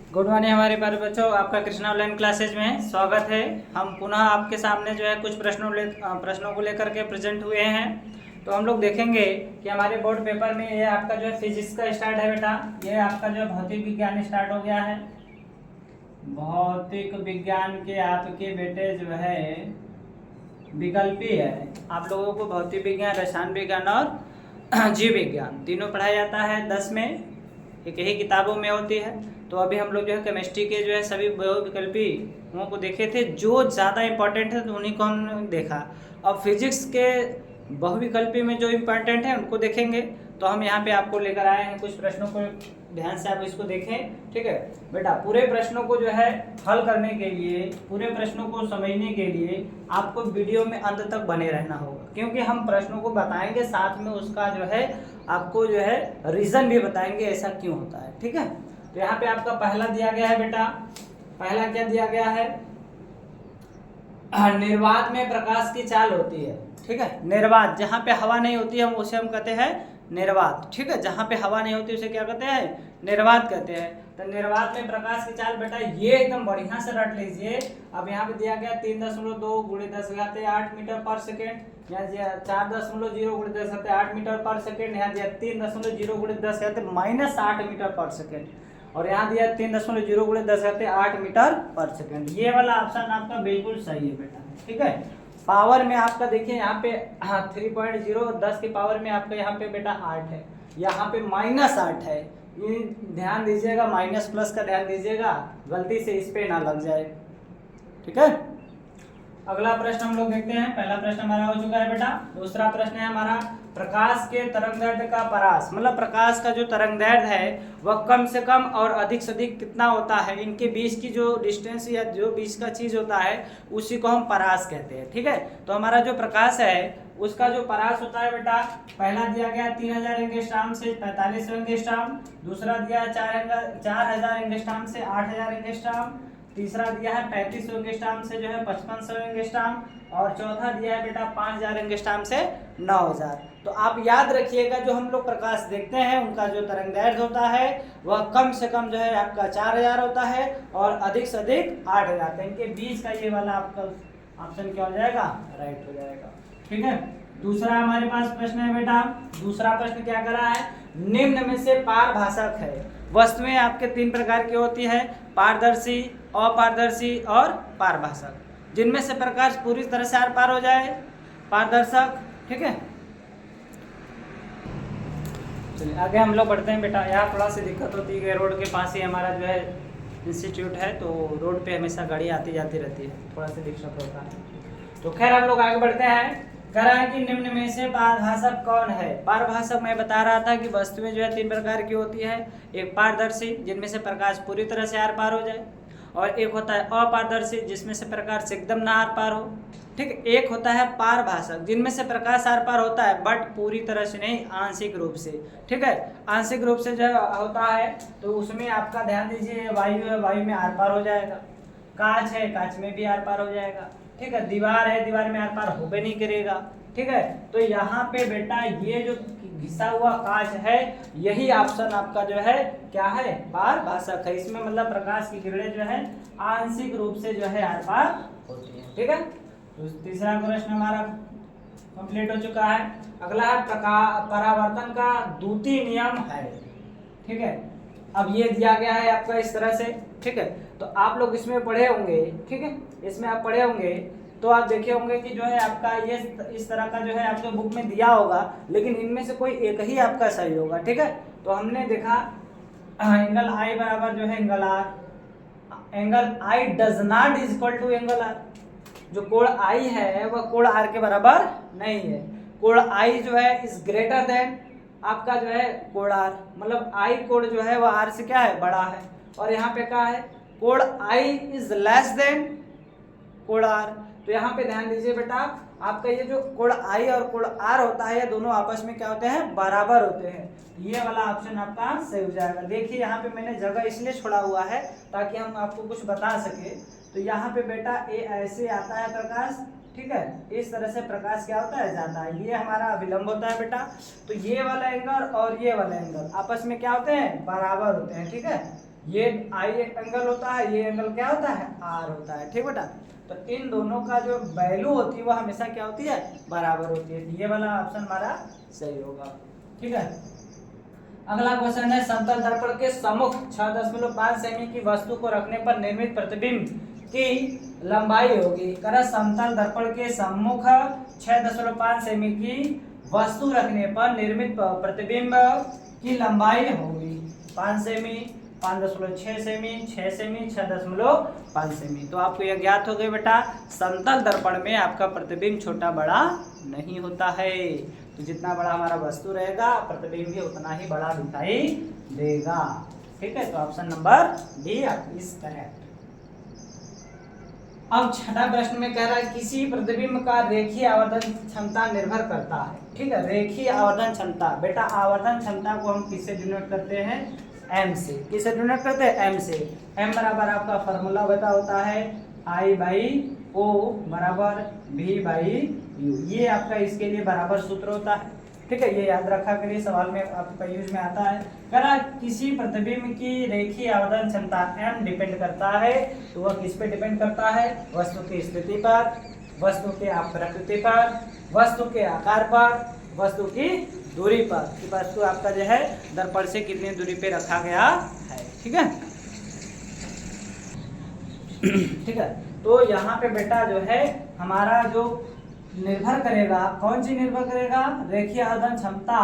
Good morning हमारे प्यारे बच्चों, आपका कृष्णा ऑनलाइन क्लासेज में स्वागत है। हम पुनः आपके सामने जो है कुछ प्रश्नों को लेकर के प्रेजेंट हुए हैं। तो हम लोग देखेंगे कि हमारे बोर्ड पेपर में ये आपका जो है फिजिक्स का स्टार्ट है बेटा, ये आपका जो है भौतिक विज्ञान स्टार्ट हो गया है। भौतिक विज्ञान के आपके बेटे जो है विकल्पी है। आप लोगों को भौतिक विज्ञान, रसायन विज्ञान और जीव विज्ञान तीनों पढ़ाया जाता है 10 में, एक ही किताबों में होती है। तो अभी हम लोग जो है केमिस्ट्री के जो है सभी बहुविकल्पी को देखे थे, जो ज़्यादा इम्पोर्टेंट है तो उन्हीं को हमने देखा। अब फिजिक्स के बहुविकल्पी में जो इम्पोर्टेंट है उनको देखेंगे। तो हम यहाँ पे आपको लेकर आए हैं कुछ प्रश्नों को, ध्यान से आप इसको देखें, ठीक है बेटा। पूरे प्रश्नों को जो है हल करने के लिए, पूरे प्रश्नों को समझने के लिए आपको वीडियो में अंत तक बने रहना होगा, क्योंकि हम प्रश्नों को बताएंगे, साथ में उसका जो है आपको जो है रीज़न भी बताएंगे ऐसा क्यों होता है, ठीक है। तो यहाँ पे आपका पहला दिया गया है बेटा, पहला क्या दिया गया है, निर्वात में प्रकाश की चाल होती है, ठीक है। निर्वात, जहाँ पे हवा नहीं होती है हम उसे हम कहते हैं निर्वात, ठीक है। जहाँ पे हवा नहीं होती उसे क्या कहते हैं, निर्वात कहते हैं। तो निर्वात में प्रकाश की चाल बेटा ये एकदम बढ़िया से रट लीजिए। अब यहाँ पे दिया गया 3.2 × 10⁸ मीटर पर सेकेंड, यहाँ दिया 4.0 × 10⁸ मीटर पर सेकेंड, यहाँ दिया 3.0 × 10⁻⁻8 मीटर पर सेकेंड, और यहाँ दिया 3.0 × 10⁸ मीटर पर सेकेंड। ये वाला ऑप्शन आपका बिल्कुल सही है बेटा, ठीक है। पावर में आपका देखिए यहाँ पे 3.0, 10 की पावर में आपका यहाँ पे बेटा 8 है, यहाँ पे -8 है। ये ध्यान दीजिएगा, माइनस प्लस का ध्यान दीजिएगा, गलती से इस पे ना लग जाए, ठीक है। अगला प्रश्न हम लोग देखते हैं। पहला प्रश्न हमारा हो चुका है बेटा। दूसरा प्रश्न है हमारा, प्रकाश के तरंगदैर्ध्य का परास, मतलब प्रकाश का जो तरंगदैर्ध्य है वह कम से कम और अधिक से अधिक कितना होता है, इनके बीच की जो डिस्टेंस या जो बीच का चीज होता है उसी को हम परास कहते हैं, ठीक है। तो हमारा जो प्रकाश है उसका जो परास होता है बेटा, पहला दिया गया 3000 एंगस्ट्रॉम से 4500 एंगस्ट्रॉम, दूसरा दिया 4000 एंगस्ट्रॉम से 8000 एंगस्ट्रॉम, तीसरा दिया है 3500 एंगस्ट्रॉम से जो है 5500 एंगस्ट्रॉम, और चौथा दिया है बेटा 5000 एंगस्ट्रॉम से 9000। तो आप याद रखिएगा, जो हम लोग प्रकाश देखते हैं उनका जो तरंगदैर्ध्य होता है वह कम से कम जो है आपका 4000 होता है और अधिक से अधिक 8000। तो इनके बीच का ये वाला आपका ऑप्शन क्या हो जाएगा, राइट हो जाएगा, ठीक है। दूसरा हमारे पास प्रश्न है बेटा, दूसरा प्रश्न क्या करा है, निम्न में से पारभाषक है। वस्तुएं आपके 3 प्रकार की होती है, पारदर्शी, अपारदर्शी और पारभाषक, जिनमें से प्रकाश पूरी तरह से आर पार हो जाए, पारदर्शक, ठीक है। चलिए आगे हम लोग बढ़ते हैं बेटा। यहाँ थोड़ा सी दिक्कत होती है कि रोड के पास ही हमारा जो है इंस्टीट्यूट है, तो रोड पे हमेशा गाड़ी आती जाती रहती है, थोड़ा सा दिक्कत होता है। तो खैर हम लोग आगे बढ़ते हैं। कह रहा है कि निम्न में से पारभाषक कौन है। पारभाषक मैं बता रहा था कि वस्तुएं जो है 3 प्रकार की होती है, एक पारदर्शी जिनमें से प्रकाश पूरी तरह से आर पार हो जाए, और एक होता है अपारदर्शी जिसमें से प्रकाश एकदम ना आर पार हो, ठीक। एक होता है पारभाषक जिनमें से प्रकाश आर पार होता है बट पूरी तरह से नहीं, आंशिक रूप से, ठीक है। आंशिक रूप से जो होता है तो उसमें आपका ध्यान दीजिए, वायु है, वायु में आर पार हो जाएगा, कांच है, कांच में भी आर पार हो जाएगा, ठीक है। दीवार है, दीवार में आर पार हो भी नहीं करेगा, ठीक है। तो यहाँ पे बेटा ये जो घिसा हुआ कांच है, यही ऑप्शन आपका जो है क्या है, पारभाषक है। इसमें मतलब प्रकाश की किरणें जो है आंशिक रूप से जो है आर पार होती है, ठीक है। तो तीसरा प्रश्न हमारा कंप्लीट हो चुका है। अगला है परावर्तन का द्वितीय नियम है, ठीक है। अब ये दिया गया है आपका इस तरह से, ठीक है। तो आप लोग इसमें पढ़े होंगे, ठीक है, इसमें आप पढ़े होंगे तो आप देखे होंगे कि जो है आपका ये इस तरह का जो है आपको बुक में दिया होगा, लेकिन इनमें से कोई एक ही आपका सही होगा, ठीक है। तो हमने देखा एंगल आई बराबर जो है angle R, angle I does not is equal to angle R. जो कोण आई है वह कोण आर के बराबर नहीं है। कोण आई जो है इज ग्रेटर देन आपका जो है कोण आर, मतलब आई कोण जो है वह आर से क्या है, बड़ा है। और यहाँ पे क्या है, कोण आई इज लेस देन कोण आर। तो यहाँ पे ध्यान दीजिए बेटा, आपका ये जो कोण आई और कोण आर होता है ये दोनों आपस में क्या होते हैं, बराबर होते हैं। ये वाला ऑप्शन आपका सही हो जाएगा। देखिए यहाँ पे मैंने जगह इसलिए छोड़ा हुआ है ताकि हम आपको कुछ बता सके। तो यहाँ पे बेटा ए ऐसे आता है प्रकाश, ठीक है, इस तरह से प्रकाश क्या होता है, जाता है, ये हमारा अभिलंब होता है बेटा। तो ये वाला एंगल और ये वाला एंगल आपस में क्या होते हैं, बराबर होते हैं, ठीक है। ये आई एंगल होता है, ये एंगल क्या होता है, आर होता है। ठीक बेटा, तो इन दोनों का जो वैल्यू होती है वो हमेशा क्या होती है, बराबर होती है। ये वाला ऑप्शन हमारा सही होगा। ठीक है, अगला क्वेश्चन है समतल दर्पण के सम्मुख 6.5 सेमी की वस्तु को रखने पर निर्मित प्रतिबिंब की लंबाई होगी। कर समतल दर्पण के सम्मुख 6.5 सेमी की वस्तु रखने पर निर्मित प्रतिबिंब की लंबाई होगी 5 सेमी, 5.6 सेमी, 6 सेमी, 6.5 सेमी। तो आपको यह ज्ञात हो गया बेटा, समतल दर्पण में आपका प्रतिबिंब छोटा बड़ा नहीं होता है। तो जितना बड़ा हमारा वस्तु रहेगा प्रतिबिंब भी उतना ही बड़ा दिखाई देगा। ठीक है, तो option number D is correct. अब छठा प्रश्न में कह रहा है किसी प्रतिबिंब का रेखीय आवर्धन क्षमता निर्भर करता है। ठीक है, रेखीय आवर्धन क्षमता, बेटा आवर्धन क्षमता को हम किससे डिनोट करते हैं, एम से। किससे डिनोट करते हैं, एम से। एम बराबर आपका फॉर्मूला बेटा होता है आई बाई ओ बराबर वी बाई यू। ये आपका इसके लिए बराबर सूत्र होता है। ठीक है, ये याद रखा करिए, सवाल में आपका यूज में आता है। करा किसी प्रतिबिंब की रेखीय आवर्धन क्षमता m डिपेंड करता है, तो वह किस पे डिपेंड करता है, वस्तु की स्थिति पर, वस्तु के प्रकृति पर, वस्तु के आकार पर, वस्तु की दूरी पर, कि वस्तु आपका जो है दर्पण से कितनी दूरी पे रखा गया है। ठीक है ठीक है, तो यहाँ पे बेटा जो है हमारा जो निर्भर करेगा, कौन सी निर्भर करेगा, रेखीय आवर्धन क्षमता,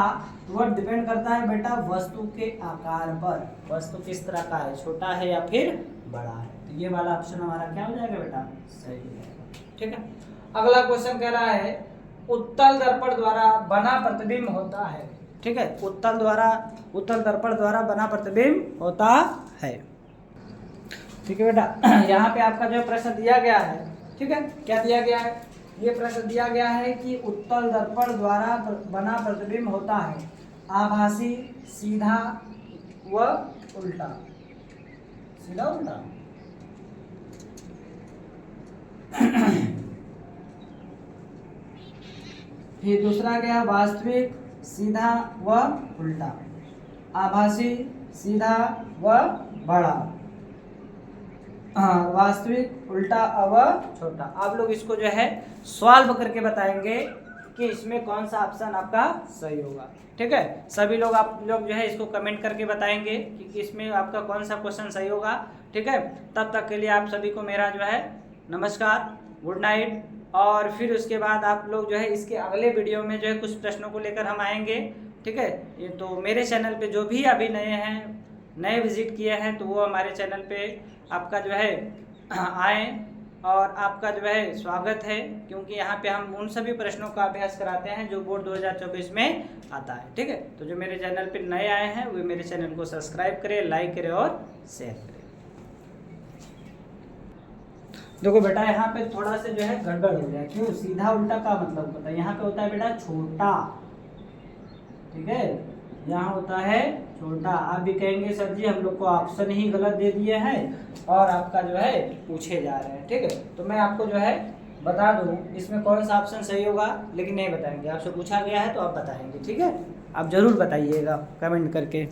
तो वह डिपेंड करता है बेटा वस्तु के आकार पर, वस्तु किस तरह का है, छोटा है या फिर बड़ा है। तो ये वाला ऑप्शन हमारा क्या हो जाएगा बेटा, सही हो जाएगा। ठीक है, अगला क्वेश्चन कह रहा है उत्तल दर्पण द्वारा बना प्रतिबिंब होता है। ठीक है, उत्तल दर्पण द्वारा बना प्रतिबिंब होता है। ठीक है बेटा, यहाँ पे आपका जो प्रश्न दिया गया है, ठीक है, क्या दिया गया है, ये प्रश्न दिया गया है कि उत्तल दर्पण द्वारा बना प्रतिबिंब होता है आभासी, सीधा व उल्टा। सीधा उल्टा फिर दूसरा गया वास्तविक, सीधा व उल्टा, आभासी, सीधा व बड़ा, वास्तविक, उल्टा व छोटा। आप लोग इसको जो है सॉल्व करके बताएंगे कि इसमें कौन सा ऑप्शन आपका सही होगा। ठीक है, सभी लोग आप लोग जो है इसको कमेंट करके बताएंगे कि इसमें आपका कौन सा क्वेश्चन सही होगा। ठीक है, तब तक के लिए आप सभी को मेरा जो है नमस्कार, गुड नाइट। और फिर उसके बाद आप लोग जो है इसके अगले वीडियो में जो है कुछ प्रश्नों को लेकर हम आएंगे। ठीक है, ये तो मेरे चैनल पे जो भी अभी नए विजिट किए हैं तो वो हमारे चैनल पे आपका जो है आए और आपका जो है स्वागत है, क्योंकि यहाँ पे हम उन सभी प्रश्नों का अभ्यास कराते हैं जो बोर्ड 2024 में आता है। ठीक है, तो जो मेरे चैनल पे नए आए हैं वो मेरे चैनल को सब्सक्राइब करें, लाइक करें और शेयर करें। देखो बेटा यहाँ पे थोड़ा सा जो है गड़बड़ हो गया, क्यों, सीधा उल्टा का मतलब होता है, यहाँ पे होता है बेटा छोटा। ठीक है, यहाँ होता है छोटा। आप भी कहेंगे सर जी हम लोग को ऑप्शन ही गलत दे दिए हैं और आपका जो है पूछे जा रहे हैं। ठीक है, तो मैं आपको जो है बता दूं इसमें कौन सा ऑप्शन सही होगा, लेकिन नहीं बताएंगे, आपसे पूछा गया है तो आप बताएंगे। ठीक है, आप जरूर बताइएगा कमेंट करके।